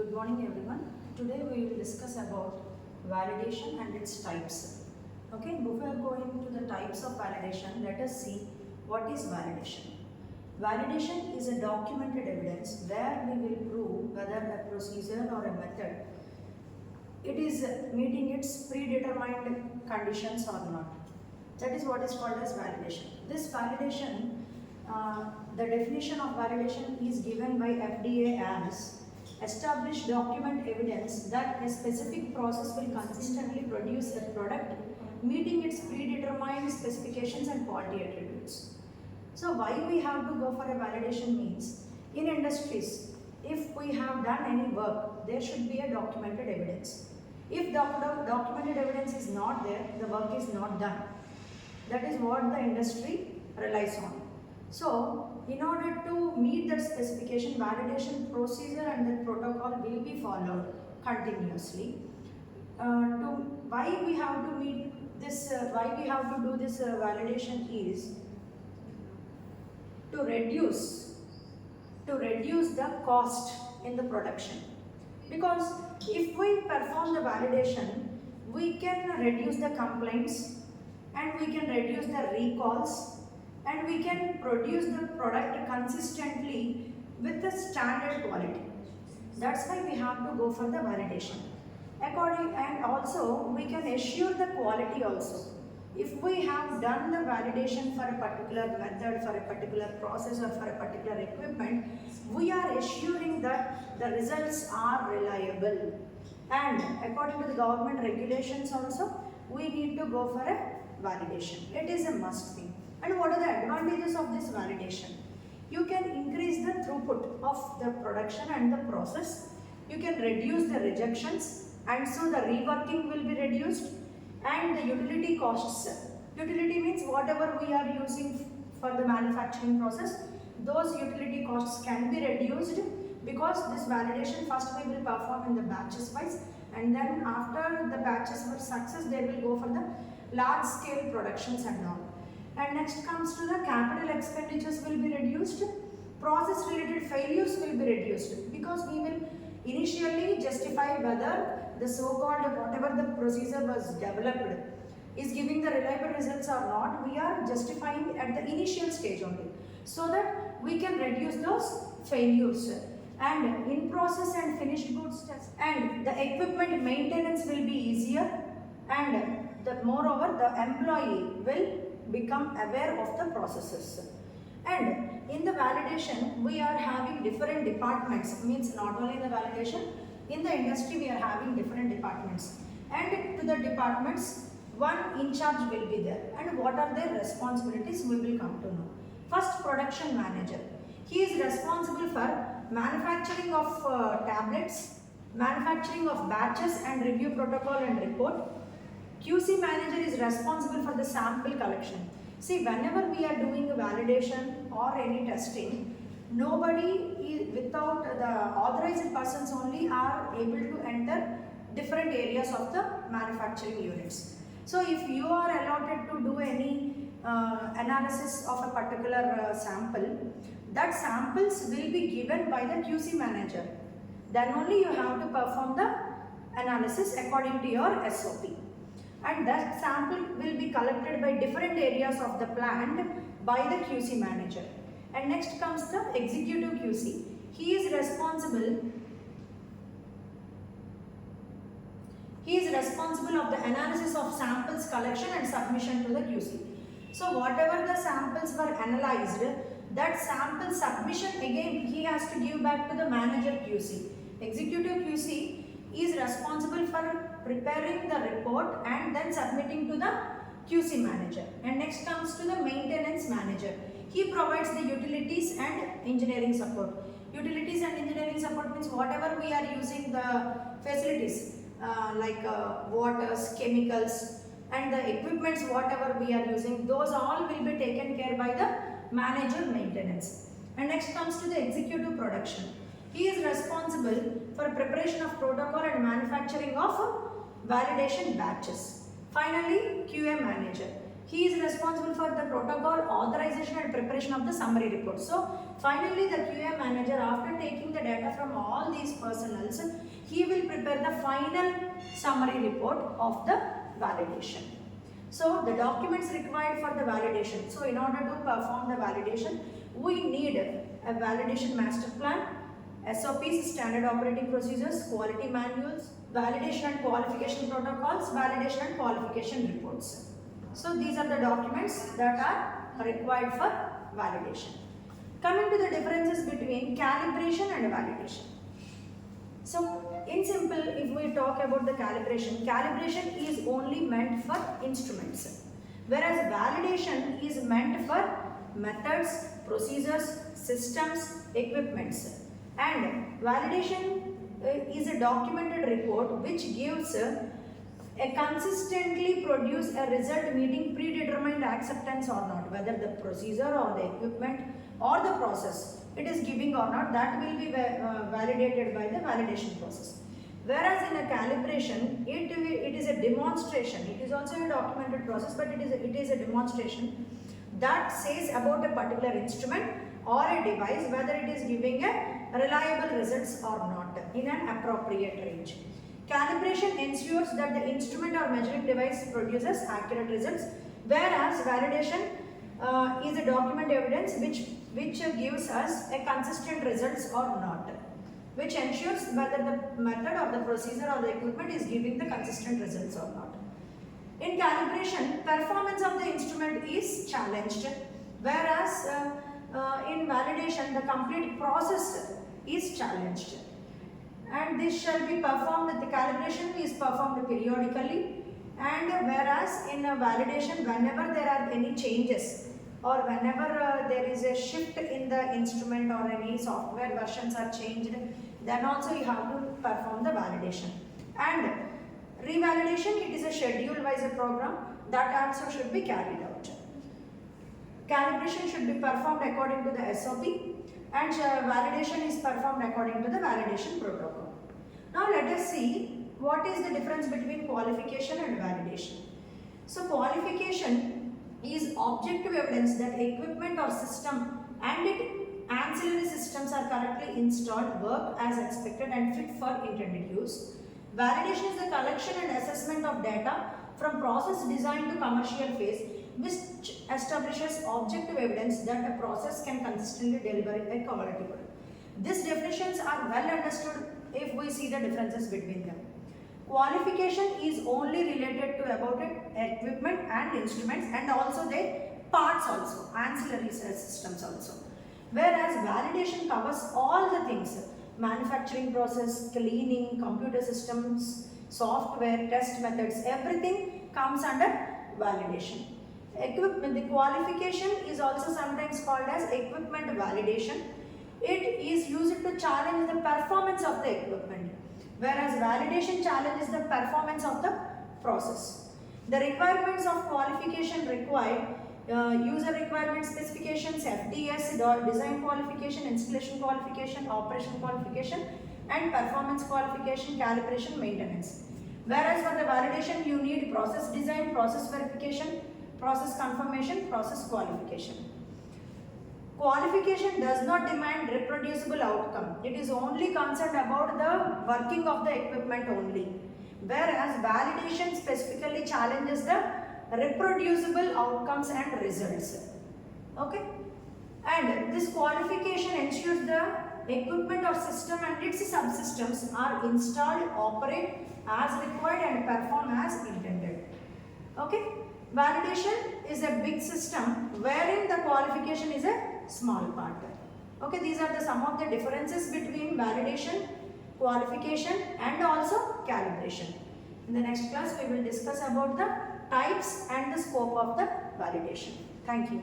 Good morning everyone. Today we will discuss about validation and its types. Okay, before going to the types of validation, let us see what is validation. Validation is a documented evidence where we will prove whether a procedure or a method it is meeting its predetermined conditions or not. That is what is called as validation. This validation, the definition of validation is given by FDA as established document evidence that a specific process will consistently produce a product meeting its predetermined specifications and quality attributes. So why we have to go for a validation means, in industries, if we have done any work, there should be a documented evidence. If the documented evidence is not there, the work is not done. That is what the industry relies on. So, in order to meet that specification, validation procedure and the protocol will be followed continuously. Why we have to meet this? Why we have to do this validation is to reduce the cost in the production. Because if we perform the validation, we can reduce the complaints and we can reduce the recalls and we can produce the product consistently with the standard quality. That's why we have to go for the validation. And also we can assure the quality also. If we have done the validation for a particular method, for a particular process or for a particular equipment, we are assuring that the results are reliable. And according to the government regulations also, we need to go for a validation. It is a must be. And what are the advantages of this validation? You can increase the throughput of the production and the process. You can reduce the rejections and so the reworking will be reduced. And the utility costs. Utility means whatever we are using for the manufacturing process, those utility costs can be reduced because this validation first we will perform in the batches wise, and then after the batches were success, they will go for the large scale productions and all. And next comes to the capital expenditures will be reduced, process related failures will be reduced because we will initially justify whether the so-called whatever the procedure was developed is giving the reliable results or not. We are justifying at the initial stage only so that we can reduce those failures. And in process and finished goods test and the equipment maintenance will be easier, and moreover the employee will become aware of the processes. And in the validation, we are having different departments, means not only in the validation, in the industry we are having different departments. And to the departments, one in charge will be there. And what are their responsibilities, we will come to know. First, production manager. He is responsible for manufacturing of tablets, manufacturing of batches and review protocol and report. QC manager is responsible for the sample collection. See, whenever we are doing a validation or any testing, nobody without the authorized persons only are able to enter different areas of the manufacturing units. So if you are allotted to do any analysis of a particular sample, that samples will be given by the QC manager. Then only you have to perform the analysis according to your SOP. And that sample will be collected by different areas of the plant by the QC manager. And next comes the executive QC. He is responsible of the analysis of samples collection and submission to the QC. So whatever the samples were analyzed, that sample submission again he has to give back to the manager QC. Executive QC is responsible for preparing the report and then submitting to the QC manager. And next comes to the maintenance manager. He provides the utilities and engineering support. Utilities and engineering support means whatever we are using the facilities like waters, chemicals and the equipments whatever we are using, those all will be taken care by the manager maintenance. And next comes to the executive production. He is responsible for preparation of protocol and manufacturing of validation batches. Finally, QA manager. He is responsible for the protocol, authorization and preparation of the summary report. So, finally the QA manager, after taking the data from all these personnel principles, he will prepare the final summary report of the validation. So the documents required for the validation. So in order to perform the validation, we need a validation master plan, SOPs, standard operating procedures, quality manuals, validation and qualification protocols, validation and qualification reports. So these are the documents that are required for validation. Coming to the differences between calibration and validation. So in simple, if we talk about the calibration, calibration is only meant for instruments, whereas validation is meant for methods, procedures, systems, equipments. And validation is a documented report which gives a consistently produce a result meeting predetermined acceptance or not, whether the procedure or the equipment or the process it is giving or not, that will be validated by the validation process. Whereas in a calibration, it is a demonstration. It is also a documented process, but it is a demonstration that says about a particular instrument or a device whether it is giving a reliable results or not in an appropriate range. Calibration ensures that the instrument or measuring device produces accurate results, whereas validation is a document evidence which gives us a consistent results or not, which ensures whether the method or the procedure or the equipment is giving the consistent results or not. In calibration, performance of the instrument is challenged, whereas in validation, the complete process is challenged. And this shall be performed, the calibration is performed periodically, and whereas in a validation, whenever there are any changes or whenever there is a shift in the instrument or any software versions are changed, then also you have to perform the validation. And revalidation, it is a schedule wise program that also should be carried out. Calibration should be performed according to the SOP, and validation is performed according to the validation protocol. Now let us see what is the difference between qualification and validation. So qualification is objective evidence that equipment or system and its ancillary systems are correctly installed, work as expected and fit for intended use. Validation is the collection and assessment of data from process design to commercial phase, which establishes objective evidence that a process can consistently deliver a quality product. These definitions are well understood if we see the differences between them. Qualification is only related to about equipment and instruments and also their parts also, ancillary systems also. Whereas validation covers all the things, manufacturing process, cleaning, computer systems, software, test methods, everything comes under validation. Equipment, the qualification is also sometimes called as equipment validation. It is used to challenge the performance of the equipment, whereas validation challenges the performance of the process. The requirements of qualification require user requirement specifications, FDS, design qualification, installation qualification, operation qualification, and performance qualification, calibration, maintenance. Whereas for the validation, you need process design, process verification, process confirmation, process qualification. Qualification does not demand reproducible outcome. It is only concerned about the working of the equipment only. Whereas validation specifically challenges the reproducible outcomes and results. Okay? And this qualification ensures the equipment or system and its subsystems are installed, operate as required and perform as intended. Okay? Validation is a big system wherein the qualification is a small part. Okay, these are some of the differences between validation, qualification and also calibration. In the next class we will discuss about the types and the scope of the validation. Thank you.